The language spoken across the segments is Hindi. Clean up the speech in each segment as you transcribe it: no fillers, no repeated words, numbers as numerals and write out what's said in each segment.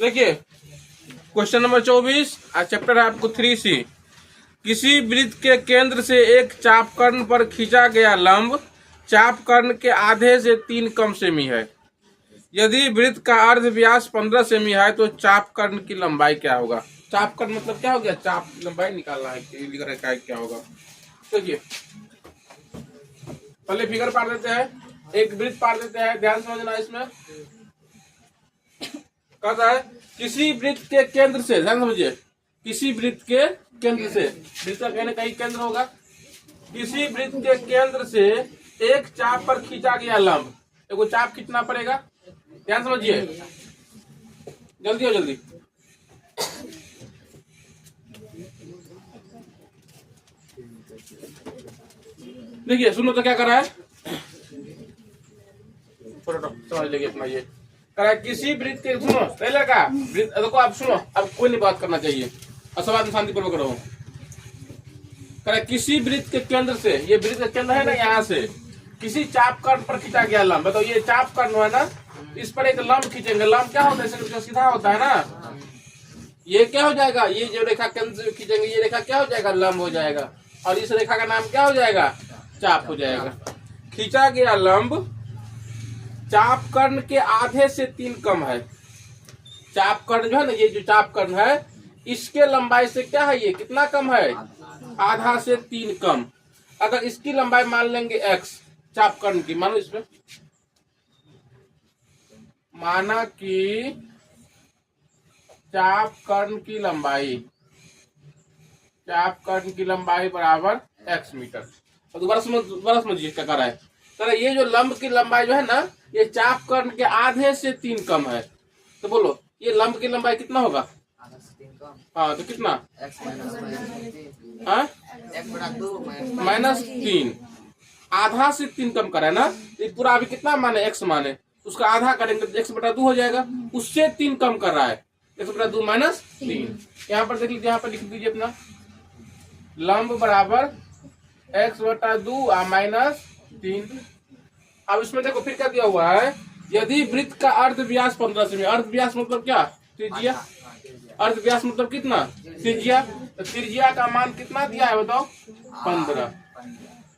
देखिए क्वेश्चन नंबर 24 चैप्टर है आपको 3C। किसी वृत्त के केंद्र से एक चापकर्ण पर खींचा गया लंब चापकर्ण के आधे से 3 कम सेमी है। यदि वृत्त का अर्ध व्यास 15 सेमी है तो चापकर्ण की लंबाई क्या होगा। चापकर्ण मतलब क्या हो गया, चाप लंबाई निकालना है, क्या होगा। देखिए पहले फिगर पार देते हैं, एक वृत्त पार देते हैं, ध्यान समझना। इसमें कहता है किसी वृत्त के केंद्र से, ध्यान समझिए, किसी वृत्त के केंद्र से, वृत्त का कहने कहीं केंद्र होगा, किसी वृत्त के केंद्र से एक चाप पर खींचा गया लंब, एगो चाप खींचना पड़ेगा। ध्यान समझिए, जल्दी हो जल्दी। देखिए सुनो तो क्या कर रहा है, समझ लीजिए अपना। ये कर रहा है किसी वृत्त के, सुनो पहले का वृत्त, देखो आप सुनो, अब कोई नहीं बात करना चाहिए और सब आदमी शांतिपूर्वक रहो। कर रहा है किसी वृत्त के केंद्र से, ये वृत्त का केंद्र है ना, यहाँ से किसी चापकर्ण पर खींचा गया लंब। बताओ ये चापकर्ण है ना, इस पर एक लंब खींचेंगे। लंब क्या होता है, सीधा होता है ना। ये क्या हो जाएगा, ये जो रेखा केंद्र से खींचेंगे, ये रेखा क्या हो जाएगा, लंब हो जाएगा। और इस रेखा का नाम क्या हो जाएगा, चाप हो जाएगा। खींचा गया लंब चापकर्ण के आधे से 3 कम है। चापकर्ण जो है ना, ये जो चापकर्ण है, इसके लंबाई से क्या है, ये कितना कम है, आधा से 3 कम। अगर इसकी लंबाई मान लेंगे x, चापकर्ण की, मानो इसमें माना कि चापकर्ण की लंबाई बराबर x मीटर। और दोबारा समझिए क्या कर रहा है। तो ये जो लंब की लंबाई जो है ना, ये चापकर्ण के आधे से 3 कम है। तो बोलो ये लंब की लंबाई कितना होगा, हाँ तो कितना, -3, आधा से 3 कम करा है ना। ये पूरा अभी कितना माने, x माने, उसका आधा करेंगे तो x/2 हो जाएगा। उससे 3 कम कर रहा है, x/2 -3। यहाँ पर देख लीजिए, यहाँ पर लिख दीजिए अपना लंब बराबर x/2 -3। अब इसमें देखो फिर क्या दिया हुआ है, यदि वृत्त का अर्ध व्यास 15 सेमी, अर्ध व्यास मतलब क्या, त्रिज्या, अर्ध व्यास मतलब कितना, त्रिज्या। तो त्रिज्या का मान कितना दिया है बताओ, 15।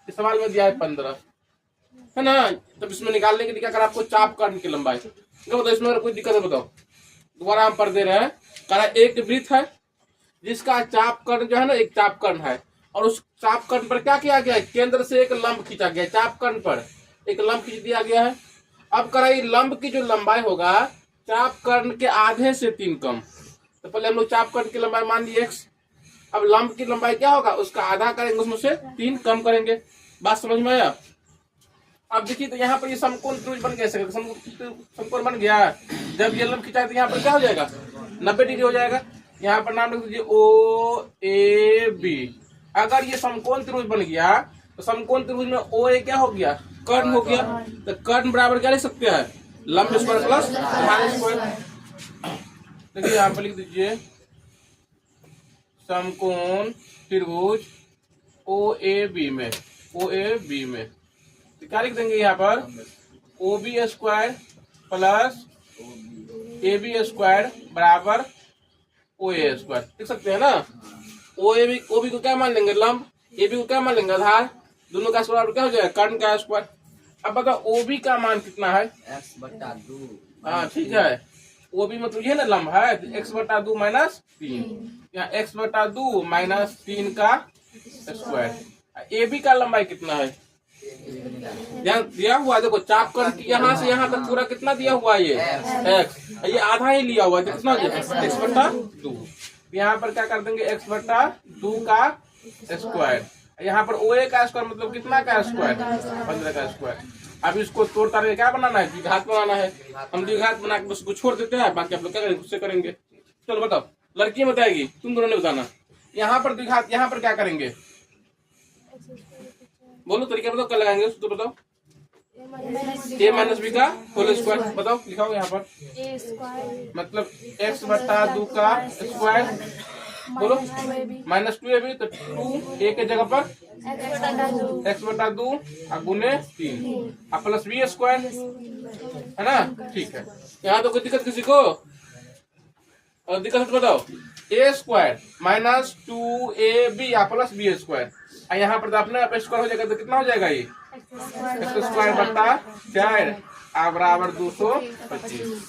इस सवाल में दिया है 15 है ना। तब इसमें निकालने के लिए क्या करा आपको, चापकर्ण की लंबाई। तो इसमें अगर कोई दिक्कत है बताओ, दोबारा हम पढ़ दे रहे हैं। करा एक वृत्त है जिसका चापकर्ण जो है ना, एक चापकर्ण है, और उस चापकर्ण पर क्या किया गया है, केंद्र से एक लंब खींचा गया, चापकर्ण पर एक लंब खींच दिया गया है। अब करा लंब की जो लंबाई होगा चापकर्ण के आधे से 3 कम। तो पहले हम लोग चापकर्ण की लंबाई मान ली x। अब लंब की लंबाई क्या होगा, उसका आधा करेंगे, उसमें से 3 कम करेंगे। बात समझ में आया। अब देखिए तो यहाँ पर ये समकोण त्रिभुज बन गया, समकोण बन गया। जब ये लंब खींचा तो यहाँ पर क्या हो जाएगा, 90 डिग्री हो जाएगा। यहाँ पर नाम लिख दीजिए OAB। अगर ये समकोण त्रिभुज बन गया तो समकोण त्रिभुज में OA क्या हो गया, कर्ण हो गया। तो कर्ण बराबर क्या लिख सकते हैं, लंब स्क्वायर प्लस आधार स्क्वायर। देखिए यहाँ पर लिख दीजिए समकोण त्रिभुज OAB में, तो क्या लिख देंगे यहाँ पर, OB square plus AB square बराबर OA स्क्वायर लिख सकते हैं ना। OB को क्या मान लेंगे, लंब, AB को क्या मान लेंगे, आधार। दोनों का स्क्वायर क्या हो जाएगा, कर्ण का स्क्वायर। अब बताओ OB का मान कितना है, x/2। हाँ ठीक है, OB मतलब ये ना लंब है, तो x/2 -3, यहाँ x/2 -3 का स्क्वायर। AB का लंबाई कितना है, ध्यान दिया हुआ देखो, चापकर्ण की यहाँ से यहाँ तक पूरा कितना दिया हुआ है, ये x, ये आधा ही लिया हुआ है, कितना x/2। यहाँ पर क्या कर देंगे, x/2 का स्क्वायर। यहाँ पर OA का स्क्वायर मतलब कितना का स्क्वायर, 15 का स्क्वायर। अब इसको तोड़ ताड़ के क्या बनाना है, द्विघात बनाना है। हम द्विघात बना के उसको छोड़ देते हैं, बाकी आप लोग क्या करेंगे, उससे करेंगे। चलो बताओ, लड़की बताएगी, तुम दोनों ने बताना। यहाँ पर द्विघात, यहाँ पर क्या करेंगे, बोलो तरीका बताओ, क्या लगाएंगे तो बताओ। a - b का होल स्क्वायर बताओ, लिखाओ यहाँ पर, मतलब x/2 का स्क्वायर, बोलो -2ab, तो 2 a के जगह पर x/2 गुने 3 प्लस b स्क्वायर है ना। ठीक है, यहाँ तो कोई दिक्कत किसी को, और दिक्कत बताओ, A square minus 2ab plus B square. यहाँ पर तो अपने आप स्क्वायर हो जाएगा, तो कितना हो जाएगा ये एक्स स्क्वायर बटा 4 बराबर 225।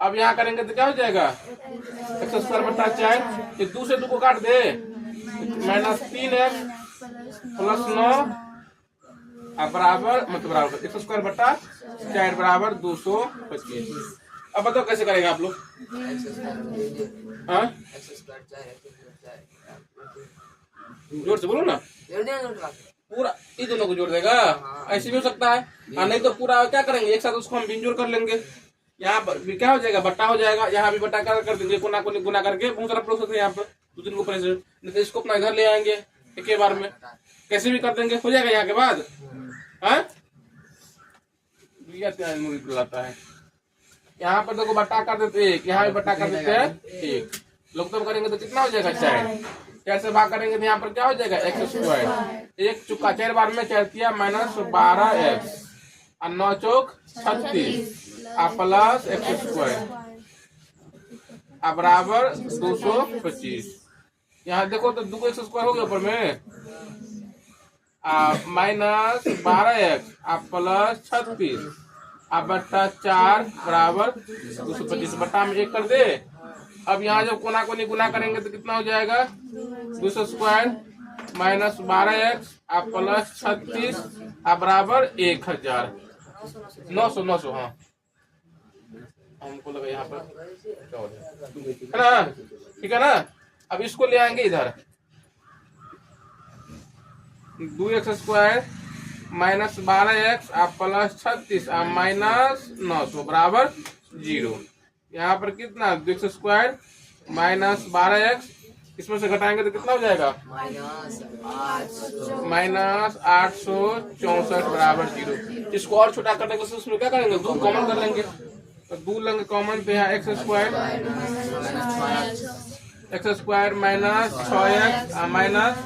अब यहाँ करेंगे तो क्या हो जाएगा एक्स स्क्वायर बटा 4, ये 2 से 2 को काट दे, माइनस 3x प्लस 9 बराबर मतलब बराबर एक्स स्क्वायर बटा 4 बराबर 225। अब बताओ कैसे करेगा आप लोग? हाँ जोर से बोलो ना, पूरा ये दोनों को जोड़ देगा, ऐसे भी हो सकता है। नहीं तो पूरा क्या करेंगे, एक साथ उसको हम जोड़ कर लेंगे। यहाँ पर भी क्या हो जाएगा, बट्टा हो जाएगा, यहाँ भी बट्टा कर देंगे, गुना को गुना करके बहुत सारा प्रोसेस है यहाँ पर, 2-3 को प्रेस, नहीं तो इसको अपना घर ले आएंगे एक ही बार में, कैसे भी कर देंगे, हो जाएगा। यहाँ के बाद लाता है, यहाँ पर देखो बट्टा कर देते एक, यहाँ भी बट्टा कर देते हैं एक, लोग तो करेंगे तो कितना हो जाएगा 4 से भाग करेंगे तो यहाँ पर क्या हो जाएगा एक्स स्क्वायर, 1 चुका 4 बार में 4 किया माइनस 12x और 9 चौक 36 प्लस एक्स स्क्वायर बराबर 225। यहाँ देखो तो 2 एक्स स्क्वायर हो गया ऊपर में, माइनस 12x प्लस 36 बट्टा 4 बराबर 225, बट्टा में 1 कर दे। अब यहाँ जब कोना कोनी गुना करेंगे तो कितना हो जाएगा 200 स्क्वायर माइनस 12x प्लस 36 बराबर 1000 900 हाँ हमको लगा यहाँ पर है ना, ठीक है ना। अब इसको ले आएंगे इधर, 2x square minus 12x plus 36 minus 900 बराबर 0। यहाँ पर कितना 2x स्क्वायर माइनस 12x, इसमें से घटाएंगे तो कितना हो जाएगा माइनस 864 बराबर 0। इसको और छोटा करने को उसमें क्या करेंगे 2 कॉमन कर लेंगे, तो 2 लेंगे कॉमन तो यहाँ x square minus 6x minus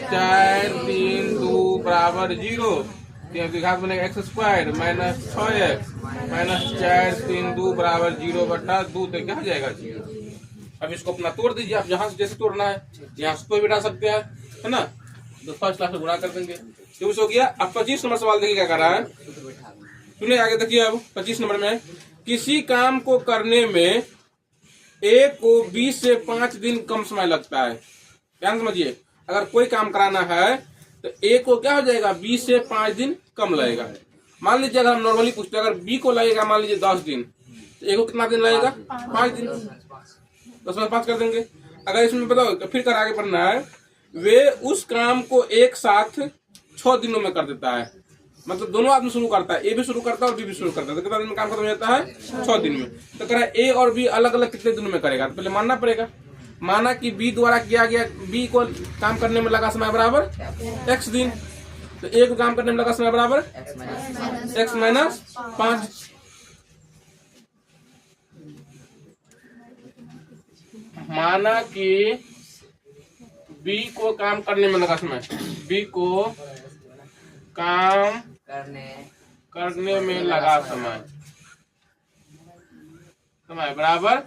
4 3 2 बराबर 0, घात बनेगा x square minus 6x minus 4 3 2 बराबर 0 बटा 2, तो क्या हो जाएगा 0। अब इसको अपना तोड़ दीजिए, आप जहां से जैसे तोड़ना है यहाँ से कोई बिठा सकते हैं, है ना। तो फर्स्ट क्लास में गुणा कर देंगे, तो हो गया। अब 25 नंबर सवाल देखिए क्या कर रहा है, सुनिए आगे देखिए। अब 25 नंबर में किसी काम को करने में ए को 20 से 5 दिन कम समय लगता है। ध्यान समझिए, अगर कोई काम कराना है तो ए को क्या हो जाएगा 20 से 5 दिन कम लगेगा। मान लीजिए अगर हम नॉर्मली पूछते हैं, अगर बी को लगेगा मान लीजिए 10 दिन, तो ए को कितना दिन लगेगा 5 दिन, 10 में 5 कर देंगे। अगर इसमें बताओ तो फिर कर आगे पढ़ना है, वे उस काम को एक साथ 6 दिनों में कर देता है, मतलब दोनों आदमी शुरू करता है, ए भी शुरू करता है और बी भी शुरू करता है, तो कितना दिन में काम खत्म हो जाता है 6 दिन में। तो कह रहा है ए और बी अलग अलग कितने दिनों में करेगा, तो पहले मानना पड़ेगा। माना कि बी द्वारा किया गया, बी को काम करने में लगा समय बराबर एक्स दिन, तो ए को काम करने में लगा समय बराबर एक्स माइनस 5। माना कि बी को काम करने में लगा समय, बी को काम करने में लगा समय बराबर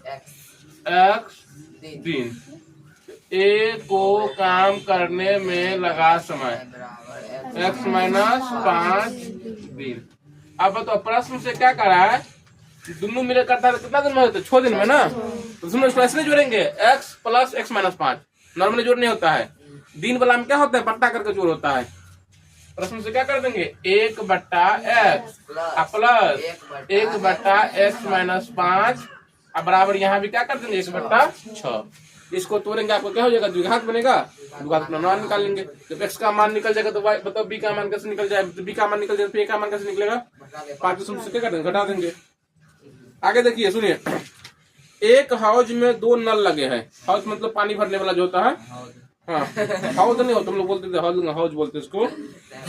एक्स दिन, ए को काम करने में लगा समय एक्स माइनस 5 दिन। अब तो प्रश्न से क्या करा है, दोनों मिले करता है कितना दिन में होता है 6 दिन में ना, तो उसमें ऐसे जोड़ेंगे x plus x minus 5, normally जोड़ नहीं होता है, दिन वाला में क्या होता है बट्टा करके जोड़ होता है। प्रश्न से क्या कर देंगे 1 बट्टा एक्स प्लस 1 बट्टा एक्स माइनस 5 बराबर यहाँ भी क्या कर देंगे 1 बट्टा 6। इसको तोड़ेंगे आपको क्या हो जाएगा द्विघात बनेगा, द्विघात अपना मान निकाल लेंगे। जब एक्स का मान निकल जाएगा तो वाई बताओ बी का मान कैसे निकल जाएगा, तो बी का मान निकल जाएगा तो ए का मान कैसे निकलेगा 5 से क्या कर देंगे घटा देंगे। आगे देखिए सुनिए, एक हाउस में 2 नल लगे हैं, हाउस मतलब पानी भरने वाला जो होता है, हाँ हाउस नहीं होता हम लोग बोलते थे हाउस बोलते इसको।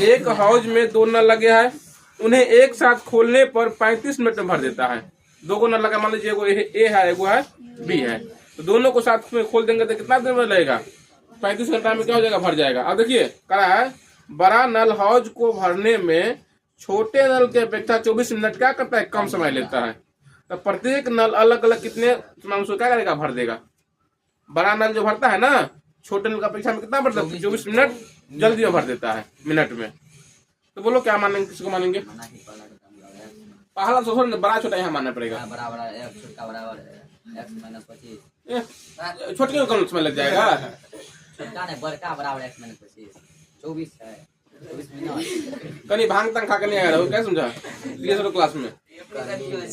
एक हाउस में 2 नल लगे हैं, उन्हें एक साथ खोलने पर 35 मिनट में भर देता है। 2 नल लगा, मान लीजिए एगो ए है एगो है बी है, तो दोनों को साथ में खोल देंगे तो कितना देर में लगेगा 35 घंटा में क्या हो जाएगा भर जाएगा। अब देखिए करा है बड़ा नल हाउस को भरने में छोटे नल के अपेक्षा 24 मिनट क्या करता है कम समय लेता है। तो प्रत्येक नल अलग अलग कितने उसको क्या करेगा, भर देगा। बड़ा नल जो भरता है ना, छोटे नल का अपेक्षा में कितना भरता है, 24 मिनट जल्दी में भर देता है, मिनट में। तो बोलो क्या मानेंगे, किसको मानेंगे? पहला सोचो, बड़ा छोटा यहाँ मानना पड़ेगा। छोटे को कम समय लग जाएगा। कहीं भांग तंग खा कर नहीं आया, क्या समझा ये सब क्लास में?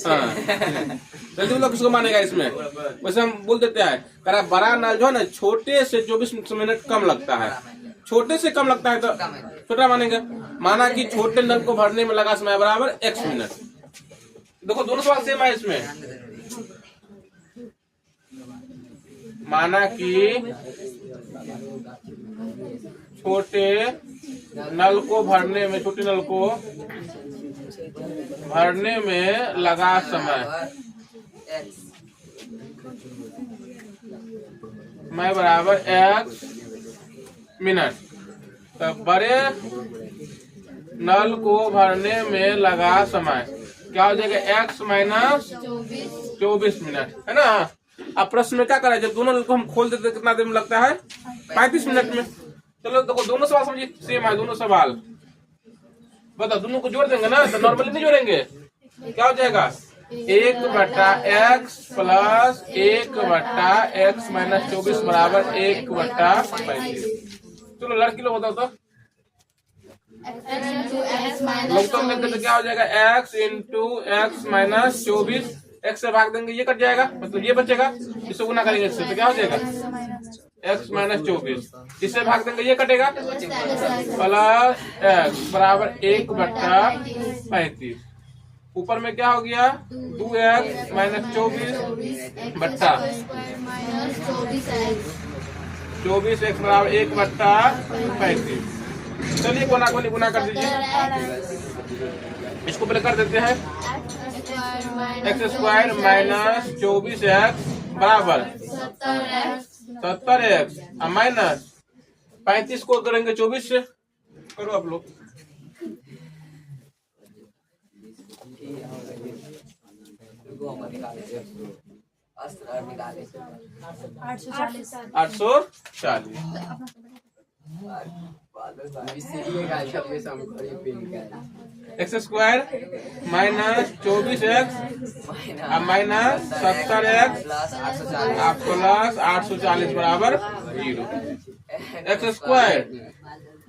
हाँ, जल्दी लोग किसको मानेगा इसमें? वैसे हम बोल देते हैं, करा बड़ा नल जो है ना, छोटे से 24 मिनट कम लगता है, छोटे से कम लगता है तो छोटा मानेंगे। माना कि छोटे नल को भरने में लगा समय बराबर x मिनट। देखो दोनों सवाल सेम है इसमें। माना कि छोटे नल को भरने में, छोटे नल को भरने में लगा समय बराबर x मिनट। तो बड़े नल को भरने में लगा समय क्या हो जाएगा, x माइनस 24 मिनट, है ना। अब प्रश्न में क्या करा है, जब दोनों नल को हम खोल देते कितना देर में लगता है, 35 मिनट में। चलो देखो दोनों सवाल समझिए, सेम है दोनों सवाल। बताओ दोनों को जोड़ देंगे ना, तो नॉर्मली नहीं जोड़ेंगे, क्या हो जाएगा 1/x प्लस 1/x माइनस 24 बराबर 1/35। चलो लड़की लोग बताओ तो लोग तो लेते तो क्या हो जाएगा, x into x minus 24, x से भाग देंगे ये कट जाएगा, मतलब ये बचेगा, इससे गुना करेंगे इससे तो क्या हो जाएगा x माइनस 24, इससे भाग देंगे ये कटेगा, प्लस x बराबर 1/35। ऊपर में क्या हो गया 2x माइनस 24 बट्टा 24x बराबर 1/35। चलिए गुना कर दीजिए, इसको पहले कर देते हैं। x² माइनस 24x बराबर 70x माइनस 35 को करेंगे 24 से, करो आप लोग। आठ सौ 40 x² minus 24x minus 70x plus 840 बराबर 0। x²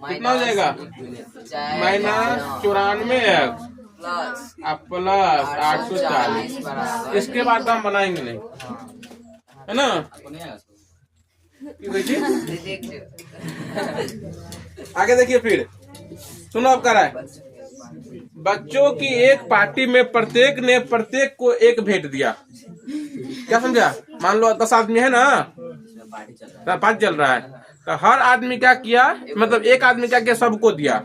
कितना हो जाएगा माइनस 94x प्लस 840। इसके बाद हम बनाएंगे नहीं, है ना। आगे देखिए फिर सुनो, अब कर रहा है, बच्चों की एक पार्टी में प्रत्येक ने प्रत्येक को एक भेंट दिया। क्या समझा, मान लो 10 आदमी है ना, पार्टी चल रहा है, तो हर आदमी क्या किया, मतलब एक आदमी क्या किया सबको दिया,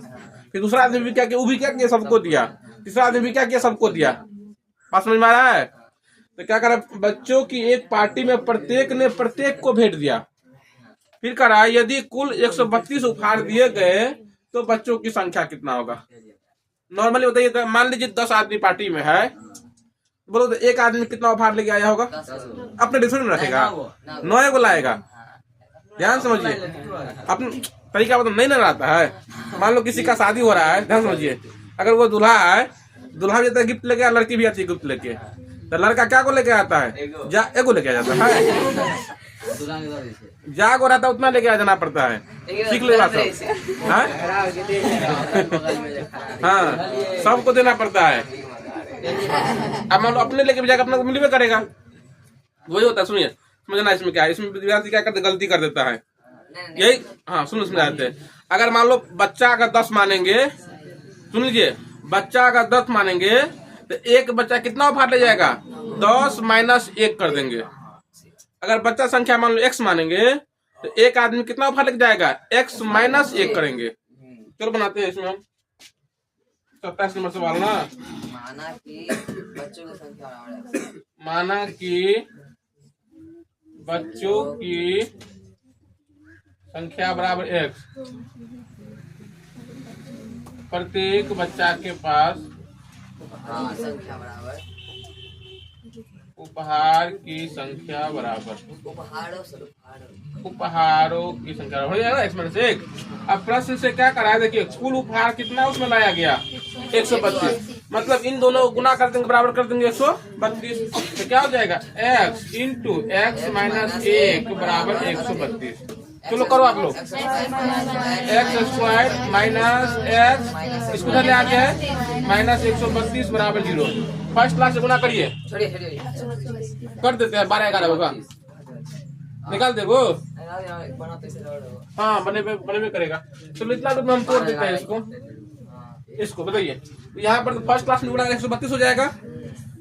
फिर दूसरा आदमी भी क्या किया, वो भी क्या किया सबको दिया, तीसरा आदमी भी क्या किया सबको दिया। बात समझ में आ रहा है? तो क्या करा, बच्चों की एक पार्टी में प्रत्येक ने प्रत्येक को भेंट दिया। फिर करा यदि कुल 132 उपहार दिए गए तो बच्चों की संख्या कितना होगा। नॉर्मली बताइए, तो मान लीजिए 10 आदमी पार्टी में है, बोलो तो एक आदमी कितना उपहार लेके आया होगा, अपने डिस्प्ले में रखेगा, 9 को लाएगा। ध्यान समझिए, अपने तरीका मतलब नहीं ना आता है। मान लो किसी का शादी हो रहा है, ध्यान समझिए, अगर वो दूल्हा है, दूल्हा भी गिफ्ट लेके, लड़की भी आती है गिफ्ट लेके, तो लड़का क्या को लेके आता है, एगो लेके आ जाता है, जा को रहता है उतना लेके आ जाना पड़ता है, सीख ले बात सब। हाँ सबको देना पड़ता है। अब मान लो अपने लेके भी जाकर अपना मिलवे करेगा, वही होता है। सुनिए समझना इसमें क्या है, इसमें विद्यार्थी क्या करते, गलती कर देता है यही। हाँ सुनो समझाते हैं, अगर मान लो बच्चा अगर 10 मानेंगे, सुन लीजिए, बच्चा अगर 10 मानेंगे तो एक बच्चा कितना उपहार ले जाएगा, 10 माइनस 1 कर देंगे। अगर बच्चा संख्या मान लो x मानेंगे तो एक आदमी कितना उपहार लेके जाएगा, x माइनस 1 करेंगे। चलो बनाते हैं इसमें हम 27 नंबर सवाल ना। माना कि बच्चों की संख्या बराबर x, प्रत्येक बच्चा के पास उपहार की संख्या बराबर उपहारों की संख्या हो जाएगा x माइनस 1। अब प्रश्न से क्या कराया, देखिए कुल उपहार कितना उसमें लाया गया 132, मतलब इन दोनों को गुना कर देंगे, बराबर कर देंगे 132, तो क्या हो जाएगा x इंटू एक्स माइनस 1 बराबर 132। चलो करो आप लोग, एक्स स्क्वायर माइनस एक्स इसको ले आके है माइनस 132 बराबर 0। फर्स्ट क्लास से गुना करिए, कर देते हैं 12 11 होगा, निकाल दे वो। हाँ बने पे करेगा। चलो इतना तो हम तोड़ देते हैं इसको बताइए। यहाँ पर तो फर्स्ट क्लास में गुना 132 हो जाएगा।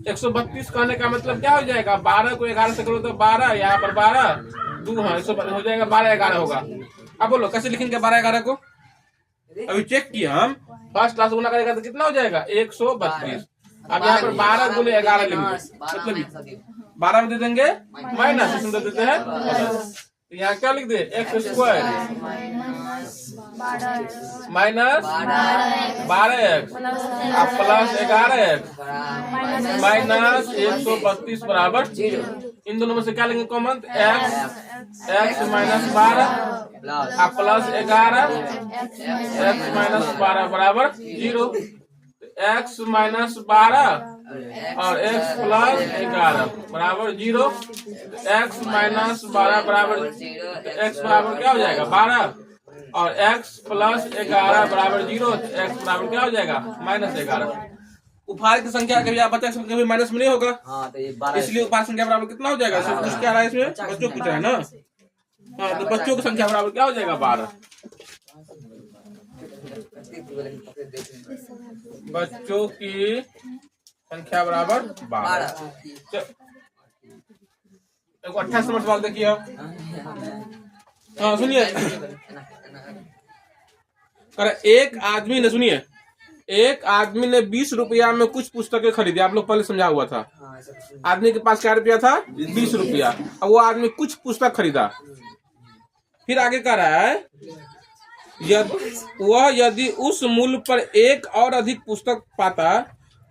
132 कहने का मतलब क्या हो जाएगा, 12 को 11 से करो तो 12, यहाँ पर 12 2 हाँ 100 हो जाएगा, 12 11 होगा। अब बोलो कैसे लिखेंगे 12 11 को, अभी चेक किया हम, फर्स्ट क्लास गुना करेगा तो कितना हो जाएगा 132। अब यहाँ पर 12 गुने 11 लेंगे, मतलब 12 में दे देंगे माइनस, इसमें दे देते हैं, तो यहाँ क्या लिख दे x square minus 12x plus 11x minus 132 बराबर 0। इन दोनों में से क्या लेंगे common, x minus 12 plus 11 x minus 12 बराबर 0। x माइनस 12 और x प्लस 11 बराबर 0। x माइनस 12 बराबर x बराबर क्या हो जाएगा 12 और x प्लस 11 बराबर 0, x बराबर क्या हो जाएगा माइनस 11। उपहार की संख्या कभी आप बच्चा संख्या भी माइनस में नहीं होगा, इसलिए उपहार संख्या बराबर कितना हो जाएगा, सब कुछ क्या रहा है इसमें बच्चों पूछ रहा है ना। हाँ तो बच्चों की संख्या बराबर क्या हो जाएगा 12, बच्चों की संख्या बराबर 12। 28 नंबर सवाल देखिए आप। हाँ सुनिए, एक आदमी ने, सुनिए, एक आदमी ने 20 रुपया में कुछ पुस्तकें खरीदी, आप लोग पहले समझा हुआ था। आदमी के पास क्या रुपया था 20 रुपया, अब वो आदमी कुछ पुस्तक खरीदा। फिर आगे कह रहा है यदि उस मूल्य पर एक और अधिक पुस्तक पाता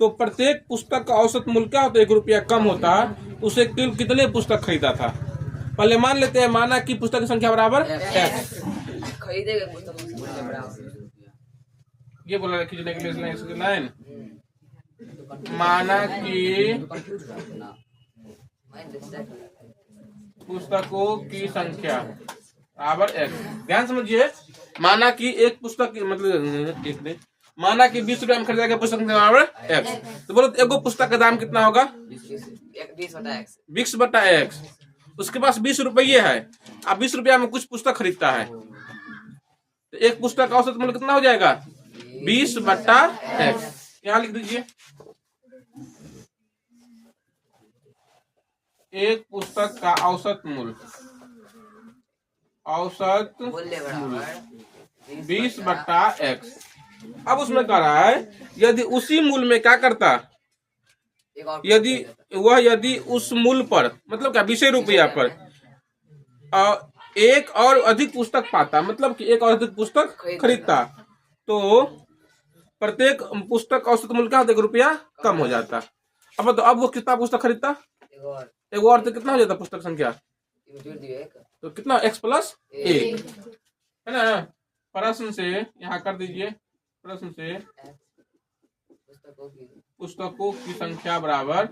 तो प्रत्येक पुस्तक का औसत मूल्य क्या होता, 1 रुपया कम होता, उसे कितने पुस्तक खरीदा था। पहले मान लेते हैं, माना कि पुस्तक की संख्या बराबर x, खरीदेगा पुस्तक ये बोला खींचने के लिए इसकी लाइन, माना कि पुस्तकों की संख्या बराबर x। ध्यान समझिए, माना कि एक पुस्तक मतलब माना कि 20 रुपया में खरीदा गया पुस्तक बराबर x, तो बोलो एगो पुस्तक का दाम कितना होगा 20 बटा x। उसके पास 20 रुपये है, अब 20 रुपया में कुछ पुस्तक खरीदता है, तो एक पुस्तक का औसत मूल्य कितना हो जाएगा 20 बटा x। यहाँ लिख दीजिए, एक पुस्तक का औसत मूल्य 20 बटा x। अब उसमें कह रहा है यदि उसी मूल्य में क्या करता, यदि उस मूल्य पर मतलब क्या 20 रुपया पर एक और अधिक पुस्तक पाता, मतलब कि एक और अधिक पुस्तक खरीदता, तो प्रत्येक पुस्तक का औसत मूल्य क्या होता, 1 रुपया कम हो जाता। अब वो कितना पुस्तक खरीदता, एक और तो कितना हो जाता पुस्तक संख्या, तो कितना x प्लस 1 है ना। प्रश्न से यहाँ कर दीजिए, प्रश्न से पुस्तकों की संख्या बराबर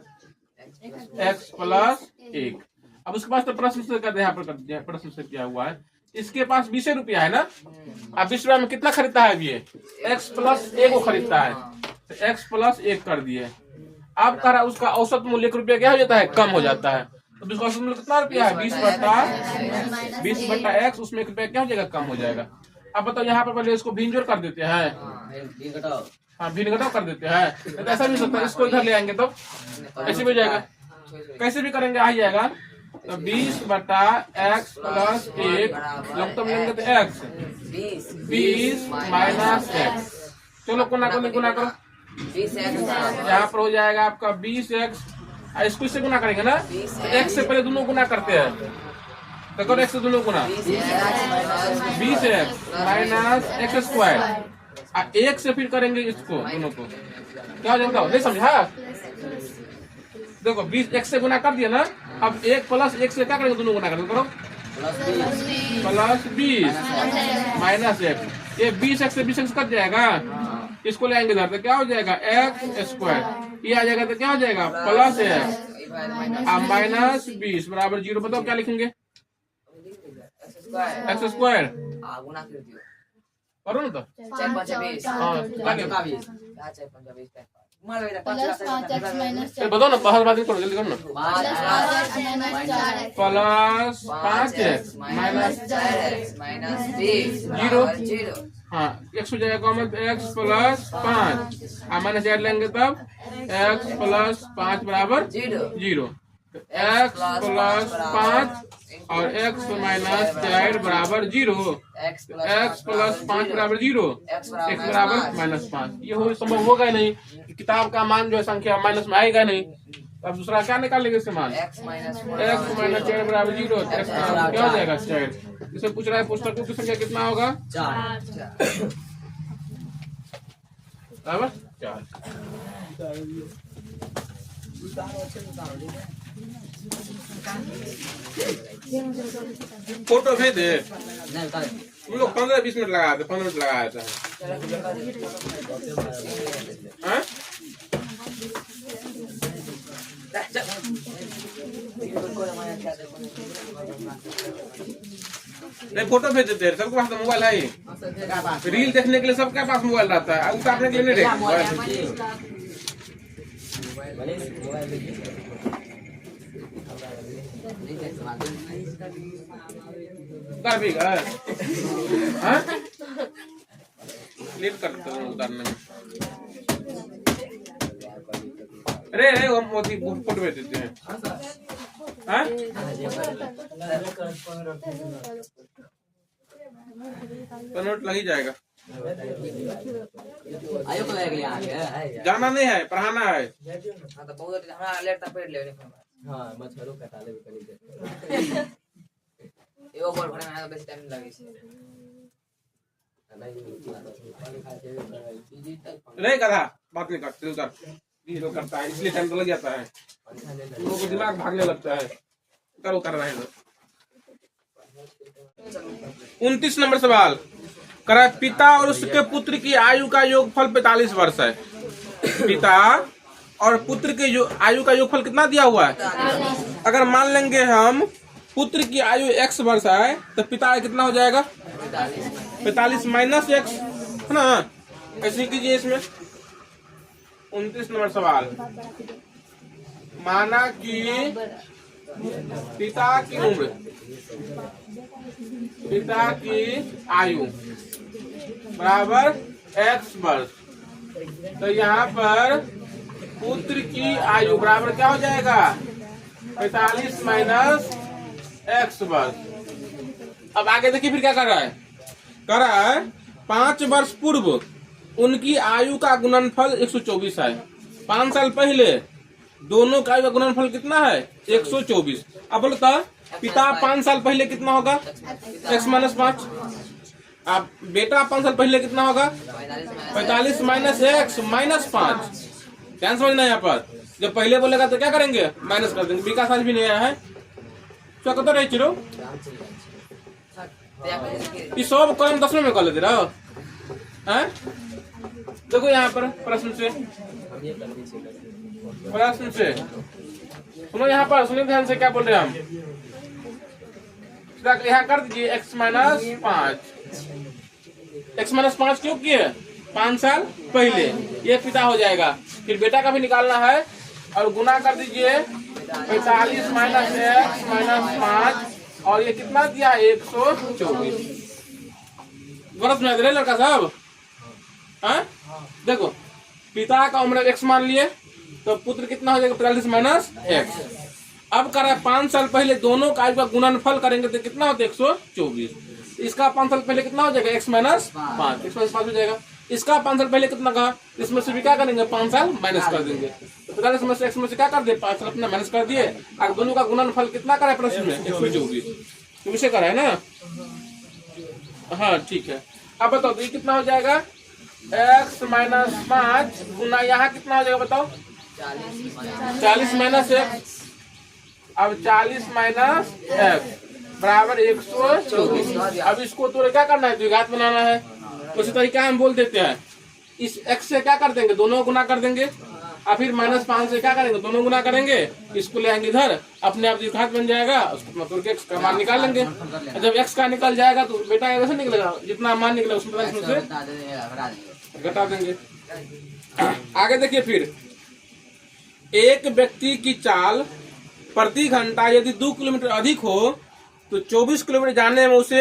x प्लस 1। अब उसके पास तो प्रश्न से कर दे, यहाँ पर कर दिया, प्रश्न से क्या हुआ है, इसके पास 20 रुपया है ना, अब 20 रुपया में कितना खरीदता है, ये x प्लस 1 को खरीदता है, तो x प्लस 1 कर दिए। अब कह रहा उसका औसत मूल्य 1 रुपया क्या हो जाता है, कम हो जाता है, तो उसका औसत मूल्य कितना रुपया है 20 बटा x, उसमें 1 रुपया क्या हो जाएगा, कम हो जाएगा। अब बताओ यहाँ पर पहले इसको भिन्न जोड़ कर देते हैं, हाँ भिन्न घटाव कर देते हैं, तो ऐसा भी सकता है, इसको इधर ले आएंगे तो ऐसे भी हो जाएगा, कैसे भी करेंगे आ जाएगा। तो 20 बटा x प्लस 1 लघुत्तम लेंगे तो x 20 माइनस x। चलो गुना करो, यहाँ पर हो जाएगा आपका 20x, इसको इससे गुना करेंगे ना, x से पहले दोनों गुना करते हैं, तो करो x से दोनों गुना 20x माइनस x स्क्वायर, 1 से फिर करेंगे इसको दोनों को, क्या हो जाएगा नहीं समझा, देखो 20 x से गुना कर दिया ना, अब 1 प्लस 1 से क्या करेंगे, दोनों गुना करेंगे, करो प्लस 20 माइनस x, ये 20 x से 20 x कट जाएगा, इसको ले आएंगे इधर तो क्या हो जाएगा x स्क्वायर, ये आ जाएगा तो क्या हो जाएगा प्लस x माइनस 20 बराबर 0। बताओ क्या लिखेंगे, x स्क्वायर करो ना तो बताओ ना, बाहर बात करो जल्दी करो ना, प्लस 5x माइनस 0, हाँ x हो जाएगा कॉमन, x प्लस 5 माइनस 8 लेंगे तब x प्लस 5 बराबर 0, x प्लस 5 और x माइनस 4 बराबर 0, x प्लस 5 बराबर 0, x बराबर माइनस 5। ये हो संभव होगा ही नहीं, किताब का मान जो है संख्या माइनस में आएगा नहीं, अब दूसरा क्या निकालेंगे इससे मान, x माइनस 4 बराबर 0, x क्या हो जाएगा 4। इसे पूछ रहा है पुस्तकों की संख्या कितना होगा 4 बराबर 4। फोटो भेज दे, हम लोग 15-20 मिनट लगा थे, 15 मिनट लगाया था। नहीं फोटो भेज देते हैं, सबके पास तो मोबाइल है ही, रील देखने के लिए सबके पास मोबाइल रहता है, उतारने के लिए नहीं लेट करते हैं उतारने में। अरे वो मोदी फोटो भेज देते हैं, तो नोट लग ही जाएगा, जाना नहीं है, पढ़ाना है। हाँ मछलो कटाले करी एगो बड़ भरे में बेसी टाइम लागे छै नहीं करा बात नहीं करते उधर, ये लोग करता है इसलिए टाइम तो लग जाता है, लोगों को दिमाग भागने लगता है, करो कर रहे हैं। 29 नंबर सवाल करा, पिता और उसके पुत्र की आयु का योगफल 45 वर्ष है। पिता और पुत्र के आयु का योगफल कितना दिया हुआ है, अगर मान लेंगे हम पुत्र की आयु x वर्ष है तो पिता कितना हो जाएगा 45 माइनस x है ना, ऐसे कीजिए इसमें। 29 नंबर सवाल, माना कि पिता की उम्र, पिता की आयु बराबर x वर्ष, तो यहाँ पर पुत्र की आयु बराबर क्या हो जाएगा 45 माइनस x वर्ष। अब आगे देखिए फिर क्या कर रहा है 5 वर्ष पूर्व उनकी आयु का गुणनफल 124 है। 5 साल पहले दोनों का आयु का गुणनफल कितना है 124। अब बोलता पिता 5 साल पहले कितना होगा x माइनस 5, अब बेटा 5 साल पहले कितना होगा 45 माइनस x माइनस 5। ध्यान समझना यहाँ पर, जब पहले बोलेगा तो क्या करेंगे माइनस कर देंगे, विकास आज भी नहीं आया है, क्या कहते रहे चिरो ये सब काम 10 में कर लेते रहो। देखो यहाँ पर प्रश्न से सुनो, यहाँ पर सुनिए ध्यान से, क्या बोल रहे हैं हम, यहाँ कर दीजिए x माइनस 5। x माइनस 5 क्यों किए 5 साल पहले, ये पिता हो जाएगा। फिर बेटा का भी निकालना है और गुना कर दीजिए 45 माइनस x माइनस 5 और ये कितना दिया 124। गलत में दे लड़का साहब, देखो पिता का उम्र x मान लिए तो पुत्र कितना हो जाएगा 45 माइनस x। अब कर रहा है 5 साल पहले दोनों का आयु का गुणनफल करेंगे तो कितना होता है 124। इसका 5 साल पहले कितना हो जाएगा x माइनस 5, x माइनस 5 हो जाएगा। इसका 5 साल पहले कितना कहा, इसमें से भी क्या करेंगे 5 साल माइनस कर देंगे, तो 45 में से x में से क्या कर दिए 5 साल अपना माइनस कर दिए। अब दोनों का गुणनफल कितना करा है प्रश्न में 124, तो इसे करा है ना। हाँ ठीक है, अब बताओ तो ये कितना हो जाएगा x माइनस 5 गुना यहाँ कितना हो जाएगा बताओ 40 माइनस एक्स। अब 40 माइनस एक्स बराबर 124। अब इसको तो क्या करना है, द्विघात बनाना है। उसी तरीका हम बोल देते हैं, इस x से क्या कर देंगे, दोनों गुना कर देंगे, और फिर -5 से क्या करेंगे, दोनों गुना करेंगे, इसको ले आएंगे इधर, अपने आप द्विघात बन जाएगा, उसको मतलब x का मान निकाल लेंगे। जब x का निकल जाएगा तो बेटा कैसे निकलेगा, जितना मान निकलेगा उसमें से घटा देंगे। आगे देखिए, फिर एक व्यक्ति की चाल प्रति घंटा यदि 2 किलोमीटर अधिक हो तो 24 किलोमीटर जाने में उसे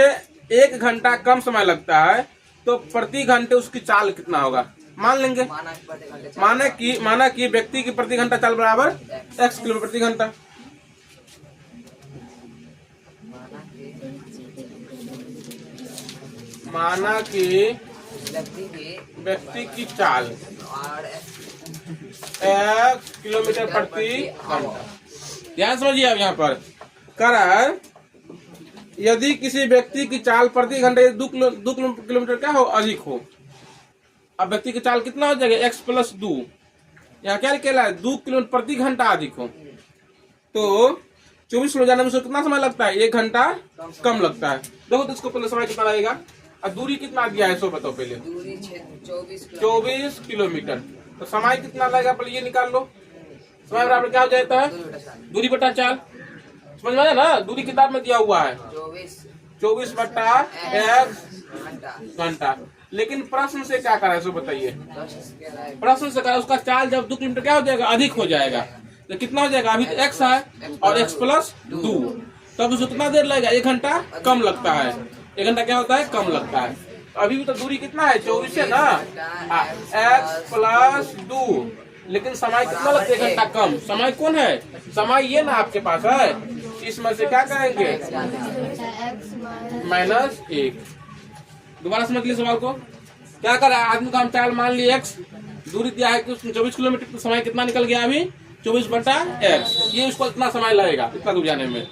1 घंटा कम समय लगता है, तो प्रति घंटे उसकी चाल कितना होगा, मान लेंगे। माना कि व्यक्ति की प्रति घंटा चाल बराबर x किलोमीटर प्रति घंटा। माना कि व्यक्ति की चाल x किलोमीटर प्रति घंटा। ध्यान समझिए, अब यहाँ पर कर यदि किसी व्यक्ति की चाल प्रति घंटे 2 किलोमीटर क्या हो, अधिक हो। अब व्यक्ति की चाल कितना हो जाएगा, x प्लस 2, यहाँ क्या लिखेला है, 2 किलोमीटर प्रति घंटा अधिक हो, तो 24 किलो जाने में उसको कितना समय लगता है, 1 घंटा कम लगता है। देखो तो इसको पहले समय कितना लगेगा, और दूरी कितना दिया है सो बताओ पहले, 24 किलोमीटर, तो समय कितना लगेगा पहले ये निकाल लो। समय बराबर क्या हो जाता है, दूरी बटा चाल, समझ में आया ना, दूरी किताब में दिया हुआ है 24 बटा 1 घंटा। लेकिन प्रश्न से क्या करा है सो बताइए, प्रश्न से करा उसका चाल जब 2 किलोमीटर क्या हो जाएगा, अधिक हो जाएगा, तो कितना हो जाएगा, अभी तो x है और x प्लस 2, तब उसको कितना देर लगेगा, 1 घंटा कम लगता है। 1 घंटा क्या होता है, कम लगता है। अभी भी तो दूरी कितना है, 24 है ना, x प्लस 2, लेकिन समय कितना लगता है, 1 घंटा कम। समय कौन है, समय ये ना आपके पास है, इसमें से क्या करेंगे, -1। दोबारा समझ लीजिए सवाल को, क्या करा आदमी को हम चाल मान लिए x, दूरी दिया है कि 24 किलोमीटर, तो समय कितना निकल गया अभी, 24 बटा x, ये उसको इतना समय लगेगा इतना दूर जाने में।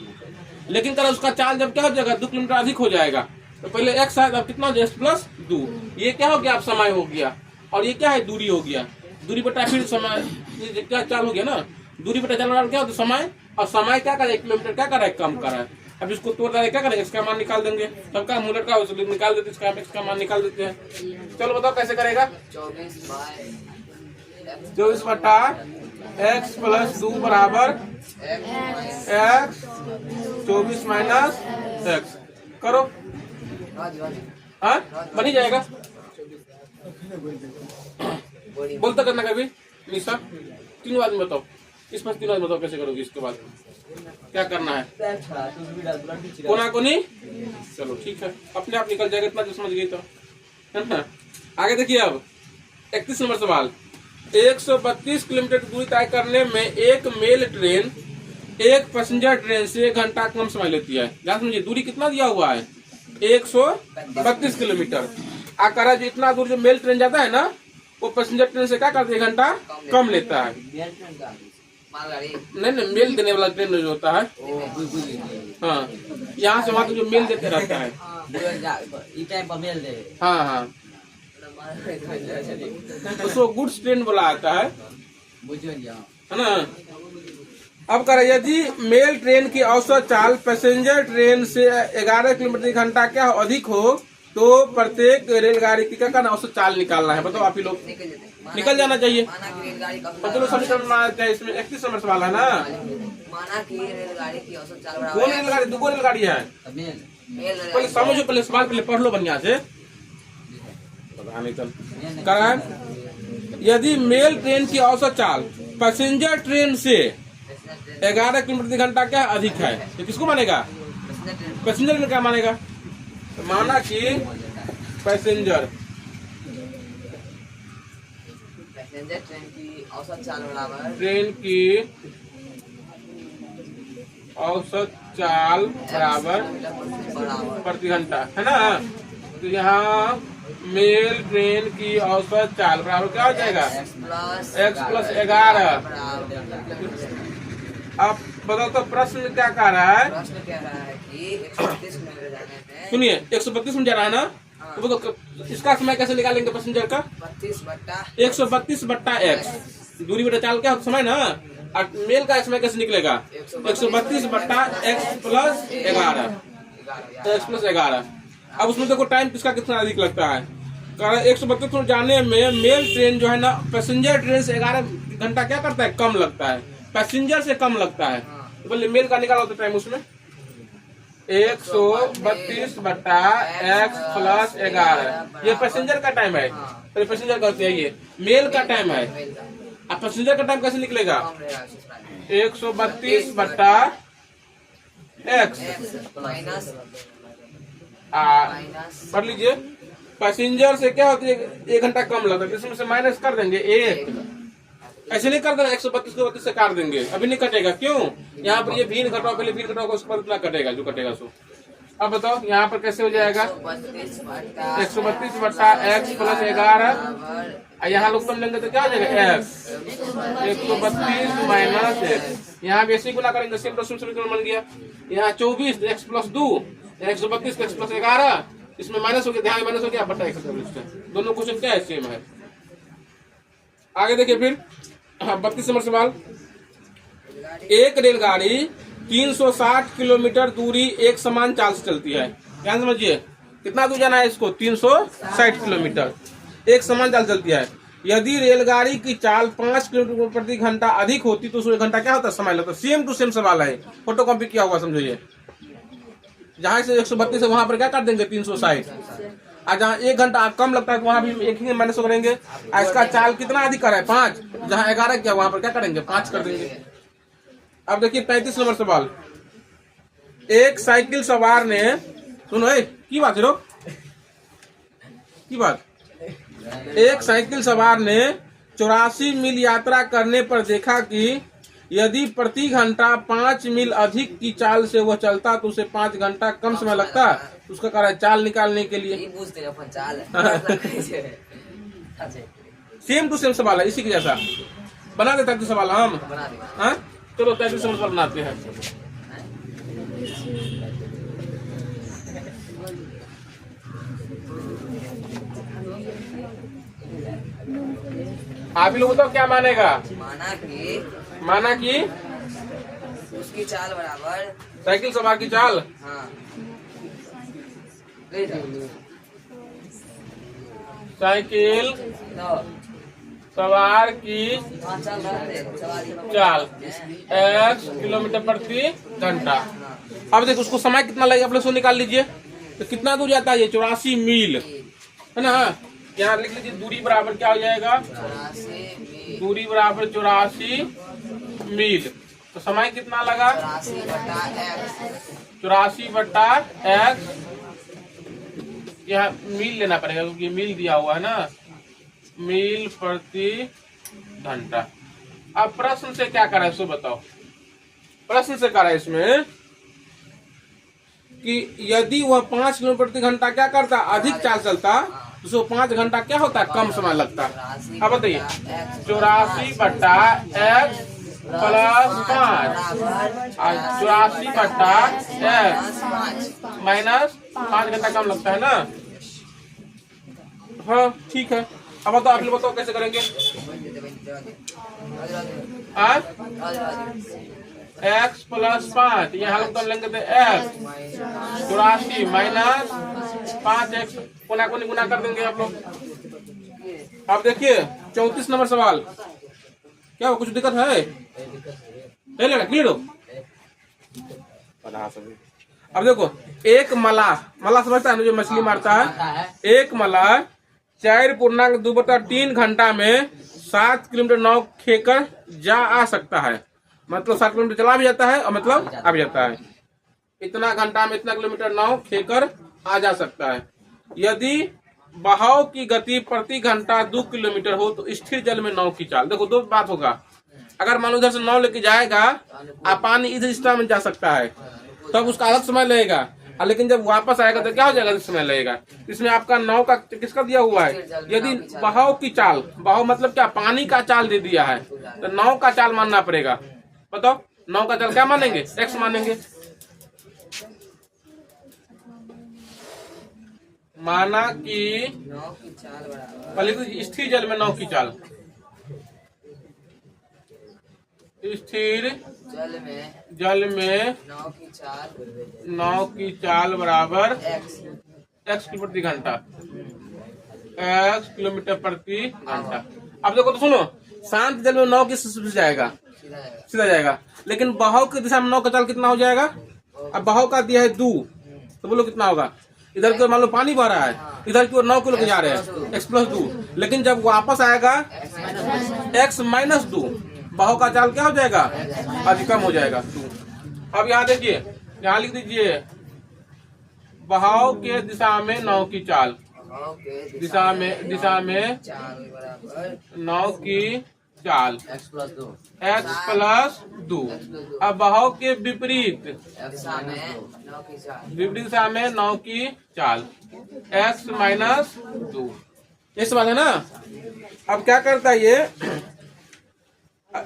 लेकिन करा उसका चाल जब क्या हो जाएगा, 2 किलोमीटर अधिक हो जाएगा, तो पहले x है, अब कितना हो जाएगा, प्लस 2, ये क्या हो गया, अब समय हो गया, और ये क्या है, दूरी हो गया, दूरी बटा फिर समय, ये क्या चाल हो गया ना, दूरी बटा चाल क्या होता है, समय, और समय क्या करे, 1 किलोमीटर क्या करा है, कम करा है। अब इसको तोड़ रहा है, क्या करेंगे, इसका मान निकाल देंगे, सबका मूलर का निकाल देते, इसका मान निकाल देते हैं। चलो बताओ कैसे करेगा, 24 बटा x प्लस 2 बराबर x, 24 माइनस x, करो, हाँ बन ही जाएगा। बोलता करना कभी निशा, 3 आदमी बताओ, इस पर 3 आदमी बताओ कैसे करोगे, इसके बाद क्या करना है, कोना कोनी, चलो ठीक है, अपने आप निकल जाएगा, इतना जो समझ गई तो, है ना। आगे देखिए, अब 31 नंबर सवाल, 132 किलोमीटर की दूरी तय करने में एक मेल ट्रेन एक पैसेंजर ट्रेन से 1 घंटा कम समय लेती है। ध्यान समझिए, दूरी कितना दिया हुआ है, 132 किलोमीटर। आकर जो इतना दूर जो मेल ट्रेन जाता है ना, वो पैसेंजर ट्रेन से क्या करते हैं, 1 घंटा कम लेता है। नहीं नहीं, मेल देने वाला ट्रेन जो होता है, हाँ, यहाँ से वहाँ तो जो मेल देते रहता है, हाँ हाँ, उसको गुड्स ट्रेन बोला जाता है ना। अब कर यदि मेल ट्रेन की औसत चाल पैसेंजर ट्रेन से 11 किलोमीटर प्रति घंटा क्या अधिक हो, तो प्रत्येक रेलगाड़ी की क्या करना, औसत चाल निकालना है। बताओ आप ही लोग, निकल जाना चाहिए, चलो समीकरण बनाना चाहिए। इसमें 31 नंबर सवाल है ना, माना कि रेलगाड़ी की औसत चाल बराबर, कौन रेलगाड़ी, 2 रेलगाड़ी है, पहले समझो, पहले सवाल पहले पढ़ लो बढ़िया से। यदि मेल ट्रेन की औसत चाल पैसेंजर ट्रेन से 11 किलोमीटर प्रति घंटा क्या अधिक है, तो किसको मानेगा, पैसेंजर में क्या मानेगा, तो माना कि पैसेंजर ट्रेन की औसत चाल बराबर, ट्रेन की औसत चाल बराबर प्रति घंटा, है ना। तो यहाँ मेल ट्रेन की औसत चाल बराबर क्या हो जाएगा, x प्लस 11। अब बताओ तो प्रश्न क्या कह रहा है, प्रश्न कह रहा है कि 132 किलोमीटर जाने में, सुनिए 132 में जा रहा है ना, तो इसका समय कैसे निकालेंगे पैसेंजर का, 132 बट्टा x, दूरी बटा चाल क्या समय ना, और मेल का समय कैसे निकलेगा 132 बट्टा x प्लस 11, x प्लस 11। अब उसमें देखो टाइम किसका कितना अधिक लगता है, 132 जाने में मेल ट्रेन जो है ना पैसेंजर ट्रेन से 11 घंटा क्या करता है, कम लगता है, पैसेंजर से कम लगता है। तो बोले मेल का निकाला होता टाइम उसमें 132 बट्टा x प्लस 11, ये पैसेंजर का टाइम है, तो पैसेंजर करते हैं, ये मेल का टाइम है। अब पैसेंजर का टाइम कैसे निकलेगा 132 बट्टा x माइनस पढ़ लीजिए, पैसेंजर से क्या होती है 1 घंटा कम लगता है, इसमें से माइनस कर देंगे 1, ऐसे नहीं कर देना 132 को 32 से काट देंगे, अभी नहीं कटेगा। क्यों, यहाँ पर ये भीन घटाओ, पहले भीन घटाओ, उसके बाद इतना कटेगा जो कटेगा सो। अब बताओ यहाँ पर कैसे हो जाएगा 132 बट्टा x प्लस 11, यहाँ लोग कम लेंगे तो क्या हो जाएगा x 132 माइनस x, यहाँ भी ऐसे गुना करेंगे, सेम टू सेम बन गया। यहाँ 24 x प्लस 2, 132 x प्लस 11, इसमें माइनस हो गया, ध्यान माइनस हो गया बट्टा x, दोनों क्वेश्चन क्या है सेम है। आगे देखिए फिर 32 नंबर सवाल, एक रेलगाड़ी 360 किलोमीटर दूरी एक समान चाल से चलती है। ध्यान समझिए, कितना दूर जाना है इसको 360 किलोमीटर, एक समान चाल चलती है। यदि रेलगाड़ी की चाल 5 किलोमीटर प्रति घंटा अधिक होती तो 1 घंटा क्या होता, समय लगता। सेम टू सेम सवाल है, फोटो कॉपी किया हुआ समझिए। जहां से 132 है वहां पर क्या कर देंगे 360, और जहाँ 1 घंटा कम लगता है तो वहां भी एक ही माइनस करेंगे। इसका चाल कितना अधिक कर है 5, जहाँ 11 किया वहां पर क्या करेंगे 5 कर देंगे। अब देखिए 35 नंबर सवाल, एक साइकिल सवार ने, सुनो की बात है लोग की बात, एक साइकिल सवार ने 84 मील यात्रा करने पर देखा कि यदि प्रति घंटा 5 मील अधिक की चाल से वह चलता तो उसे 5 घंटा कम समय लगता। उसका कारण चाल निकालने के लिए सेम टू सेम सवाल है, इसी के जैसा बना देता है सवाल हम। हाँ चलो 33 सवाल बनाते हैं। आप ही लोग बताओ क्या मानेगा, माना कि उसकी चाल बराबर साइकिल सवार की चाल, हाँ साइकिल सवार की चाल x किलोमीटर प्रति घंटा। अब देखो उसको समय कितना लगेगा आप लोग सो निकाल लीजिए, तो कितना दूर जाता है ये 84 मील है ना। यहाँ लिख लीजिए दूरी बराबर क्या हो जाएगा, दूरी बराबर 84 मील, तो समय कितना लगा 84 बट्टा x, यहाँ मील लेना पड़ेगा क्योंकि मील दिया हुआ है ना, मील प्रति घंटा। अब प्रश्न से क्या करा है सो बताओ, प्रश्न से करा है इसमें कि यदि वह 5 किलोमीटर प्रति घंटा क्या करता अधिक चाल चलता तो उसको 5 घंटा क्या होता कम समय लगता। अब बताइए 84 बट्टा x प्लस 5, 84 बट्टा x माइनस 5 घंटा कम लगता है ना। हाँ ठीक है, अब बताओ आप लोग बताओ कैसे करेंगे। x प्लस 5 यहाँ लोग लेंगे तो x 84 माइनस 5x कोना कोनी गुना कर देंगे आप लोग। अब देखिए 34 नंबर सवाल, क्या कुछ दिक्कत है क्लियर हो। अब देखो एक मलाह समझता है ना जो मछली मारता है, एक मलाह 4.2/3 घंटा में 7 किलोमीटर नाव खेकर जा आ सकता है, मतलब 7 किलोमीटर चला भी जाता है और मतलब आ भी जाता है। इतना घंटा में इतना किलोमीटर नाव खेकर आ जा सकता है। यदि बहाव की गति प्रति घंटा 2 किलोमीटर हो तो स्थिर जल में नाव की चाल, देखो दो बात होगा, अगर मान लो उधर से नाव लेके जाएगा आप पानी इधर इस में जा सकता है तब उसका अलग समय लगेगा, लेकिन जब वापस आएगा तो क्या हो जाएगा समय लगेगा। इसमें आपका नाव का किसका दिया हुआ है, यदि बहाव की चाल, बहाव मतलब क्या पानी का चाल दे दिया है तो नाव का चाल मानना पड़ेगा। बताओ नाव का चाल क्या मानेंगे, एक्स मानेंगे। माना कि पहले तो स्थिर जल में नाव की चाल, स्थिर जल में नाव की चाल बराबर एक्स x किलोमीटर प्रति घंटा, x किलोमीटर प्रति घंटा। अब देखो तो सुनो, शांत जल में नाव किस से जाएगा? सीधा जाएगा। सीधा जाएगा। लेकिन बहाव की दिशा में नाव का चाल कितना हो जाएगा? अब बहाव का दिया है 2, तो बोलो कितना होगा? इधर की ओर मान लो पानी बह रहा है, इधर की ओर 9 किलो जा रहे हैं, x+2। लेकिन जब वापस आएगा x-2, बहाव का चाल क्या हो जाएगा? अधिकम हो जाएगा 2। अब यहाँ देखिए, यहाँ लिख दीजिए बहाव के दिशा में नाव की चाल, दिशा में चाल बराबर नाव की चाल x+2 x+2। अब बहाव के विपरीत दिशा में नाव की चाल विपरीत दिशा में नाव की चाल x-2। ये बात है ना। अब क्या करता है ये,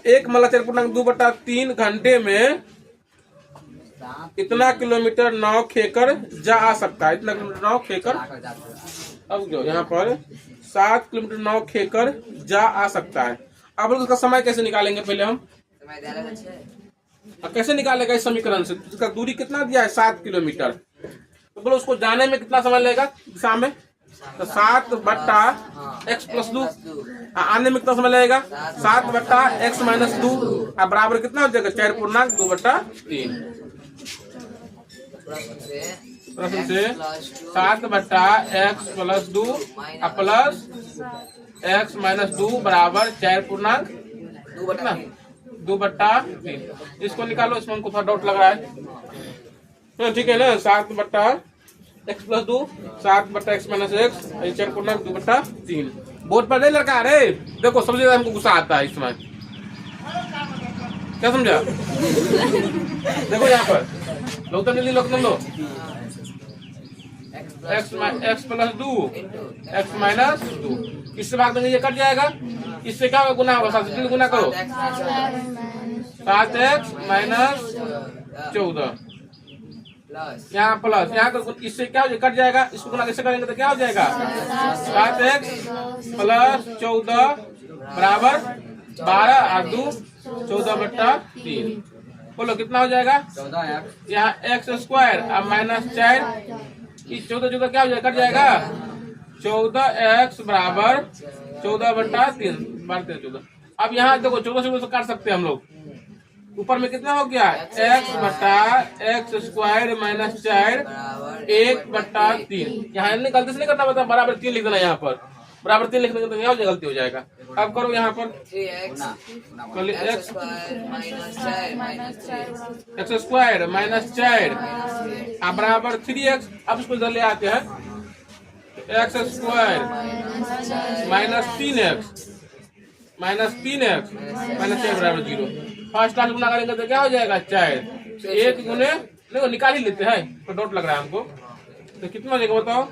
1 - 4.2/3 घंटे में इतना किलोमीटर नाव खेकर जा आ सकता है, इतना किलोमीटर नाव खेकर। अब जो यहाँ पर 7 किलोमीटर नाव खेकर जा आ सकता है। अब उसका समय कैसे निकालेंगे? पहले हम समय दे रहा है। कैसे निकालेगा इस समीकरण से? उसका दूरी कितना दिया है? 7 किलोमीटर। तो बोलो उसको जाने में कितना समय लगेगा दिशा में? तो 7/x+2। आने में कितना समय लगेगा? 7/x-2। अब बराबर कितना हो जाएगा? 4.2/3। प्रश्न से 7/x+2 प्लस x-2 बराबर 4.2/3। इसको निकालो, इसमें हमको थोड़ा डाउट लग रहा है। ठीक है ना। 7/x+2 7/x-1 4.2/3। बोर्ड पर नहीं लड़का रे। देखो सबसे ज्यादा हमको गुस्सा आता है इसमें, क्या समझा? देखो यहाँ पर लोग तो जल्दी लो x+2 x-2 इससे भाग देंगे, ये कट जाएगा। इससे क्या होगा? गुना होगा, 7 से गुना करो। 7x-14 यहाँ प्लस यहाँ इससे क्या हो जाएगा? कट जाएगा। इसको गुना कैसे करेंगे तो क्या हो जाएगा? 7x+14 बराबर 12 और 2 14/3। बोलो कितना हो जाएगा? 14x। यहाँ x² और -4 14 क्या हो जाएगा? कट जाएगा। 14x बराबर 14/3 12 14। अब यहाँ देखो 14 से काट सकते हैं हम लोग। ऊपर में कितना हो गया? x/x² -4 1/3। यहाँ गलती से नहीं करना, बता बराबर 3 लिख देना। यहाँ पर बराबर 3 लिखने तो क्या गलती हो जाएगा। अब करो यहाँ पर x² -4 बराबर 3x। अब इसको इधर ले आते हैं। x² -3x -4 बराबर 0। फर्स्ट क्लास गुना करेंगे तो क्या हो जाएगा? 4। 1 गुने देखो निकाल ही लेते हैं, तो डॉट लग रहा है हमको। तो कितना हो जाएगा बताओ?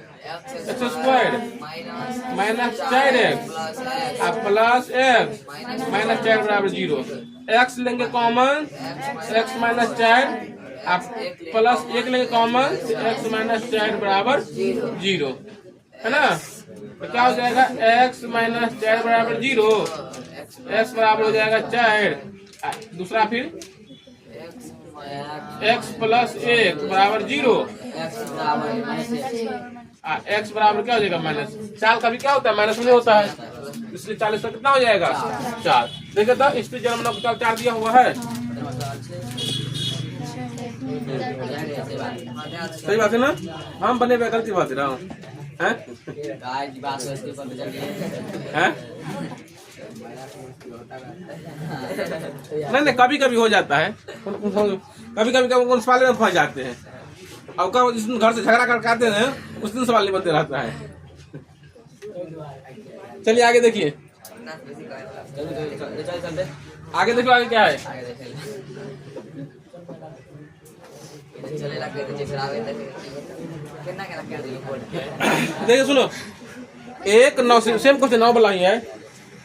x² -4x प्लस x -4 बराबर 0। x लेंगे कॉमन, x -4 प्लस 1 लेंगे कॉमन, x -4 बराबर 0 है ना। तो क्या हो जाएगा? x -4 बराबर 0, x बराबर हो जाएगा 4। दूसरा फिर x + 1 बराबर 0, x बराबर क्या हो जाएगा? माइनस। चाल का भी क्या होता है? माइनस में होता है, इसलिए 40 का कितना हो जाएगा? 4। देखिए तो स्त्री जन्म को 4 दिया हुआ है। सही बात है ना। हम बने हुए गलती बात है ना हैं? नहीं कभी कभी हो जाता है, कभी कभी उन सवाल में फंस जाते हैं। और कब जिस दिन घर से झगड़ा करके आते हैं उस दिन सवाल नहीं बनते रहता है। चलिए आगे देखिए, आगे देखो आगे क्या है। देखिए सुनो, 1 नाव सेम क्वेश्चन 9 वाला ही है।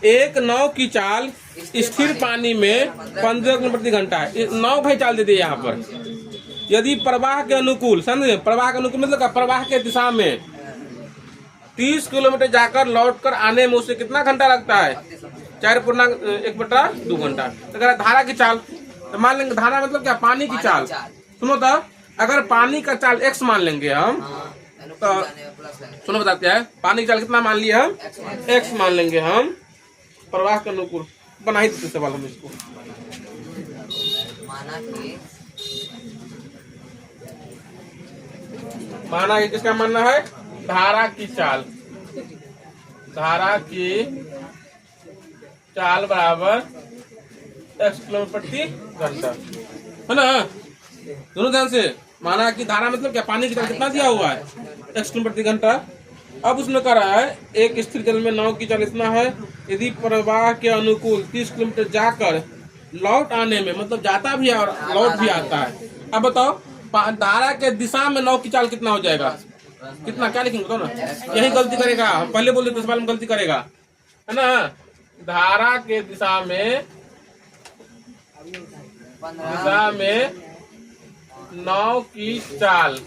1 नाव की चाल स्थिर पानी में 15 किलोमीटर प्रति घंटा है। नाव भाई चाल देते यहाँ पर। यदि प्रवाह के अनुकूल, समझे, प्रवाह के अनुकूल मतलब प्रवाह के दिशा में 30 किलोमीटर जाकर लौटकर आने में उसे कितना घंटा लगता है? 4/1/2 घंटा। तो अगर धारा की चाल, तो मान लेंगे धारा मतलब क्या, पानी की चाल। सुनो तो, अगर पानी का चाल x मान लेंगे हम, तो सुनो बताते हैं, पानी की चाल कितना मान लिए हम, x मान लेंगे हम, प्रवाह के अनुकूल बना ही देते सवाल हम इसको। माना कि किसका मानना है, धारा की चाल, धारा की चाल बराबर x किलोमीटर प्रति घंटा, है ना। दोनों ध्यान से, माना कि धारा मतलब क्या, पानी की चाल कितना दिया हुआ है, x किलोमीटर प्रति घंटा। अब उसमें कह रहा है एक स्थिर जल में नाव की चाल इतना है, यदि प्रवाह के अनुकूल 30 किलोमीटर जाकर लौट आने में, मतलब जाता भी है और लौट भी आता है। अब बताओ धारा के दिशा में नाव की चाल कितना हो जाएगा, कितना, क्या लिखेंगे बताओ ना। यही गलती करेगा, हम पहले बोले थे सवाल में गलती करेगा, है ना। धारा के दिशा में नाव की चाल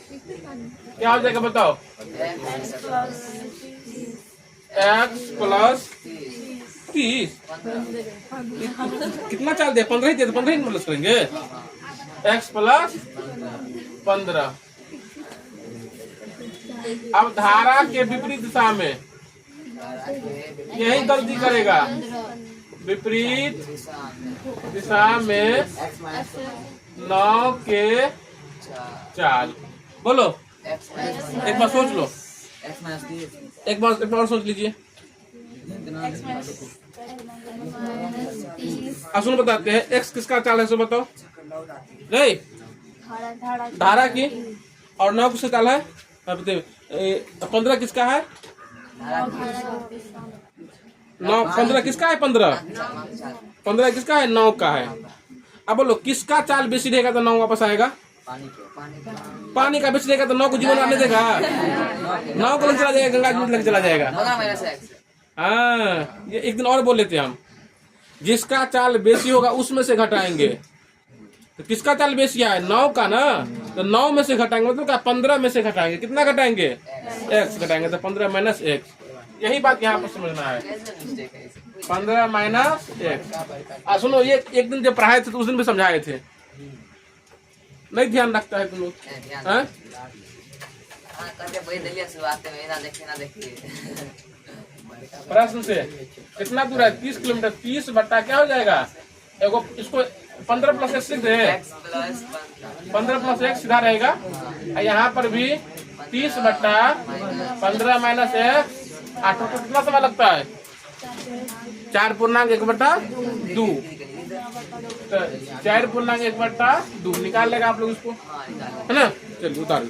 क्या हो जाएगा बताओ, x + 30। कितना चाल दे, 15 ही दे, 15 ही प्लस करेंगे, x + 15। अब धारा के विपरीत दिशा में यही गलती करेगा, विपरीत दिशा में नाव के चाल। बोलो एक बार सोच लो, एक बार सोच लीजिए। सुनो बताते हैं, x किसका चाल है सो बताओ, नहीं धारा की, और 9 किसका चाल है, 15 किसका है, 9 15 किसका है, 15 किसका है, 9 का है। अब बोलो किसका चाल बेसी रहेगा तो 9 वापस आएगा, पानी का बेसी रहेगा तो 9 को जीवन आने देगा, 9 को लग चला जाएगा, गंगा जी लग चला जाएगा। हाँ, ये एक दिन और बोल लेते हम, जिसका चाल बेसी होगा उसमें से घटाएंगे। तो किसका चाल बेसी है, 9 का ना, तो 9 में से घटाएंगे, मतलब क्या 15 में से घटाएंगे, कितना घटाएंगे, x घटाएंगे, तो 15 - x। यही बात यहाँ पर समझना है, 15 - x। सुनो, ये एक दिन जब पढ़ाए थे तो उस दिन भी समझाए थे, नहीं ध्यान रखता है तुम लोग, प्रश्न से कितना दूर है, 30 किलोमीटर, 30 बट्टा क्या हो जाएगा, एगो इसको 15 + x लिख दे, 15 + x सीधा रहेगा। यहाँ पर भी 30 बट्टा 15 - x, 8 कितना समय लगता है, 4/1/2, 4/1/2 निकाल लेगा आप लोग इसको, है ना। चलिए उतार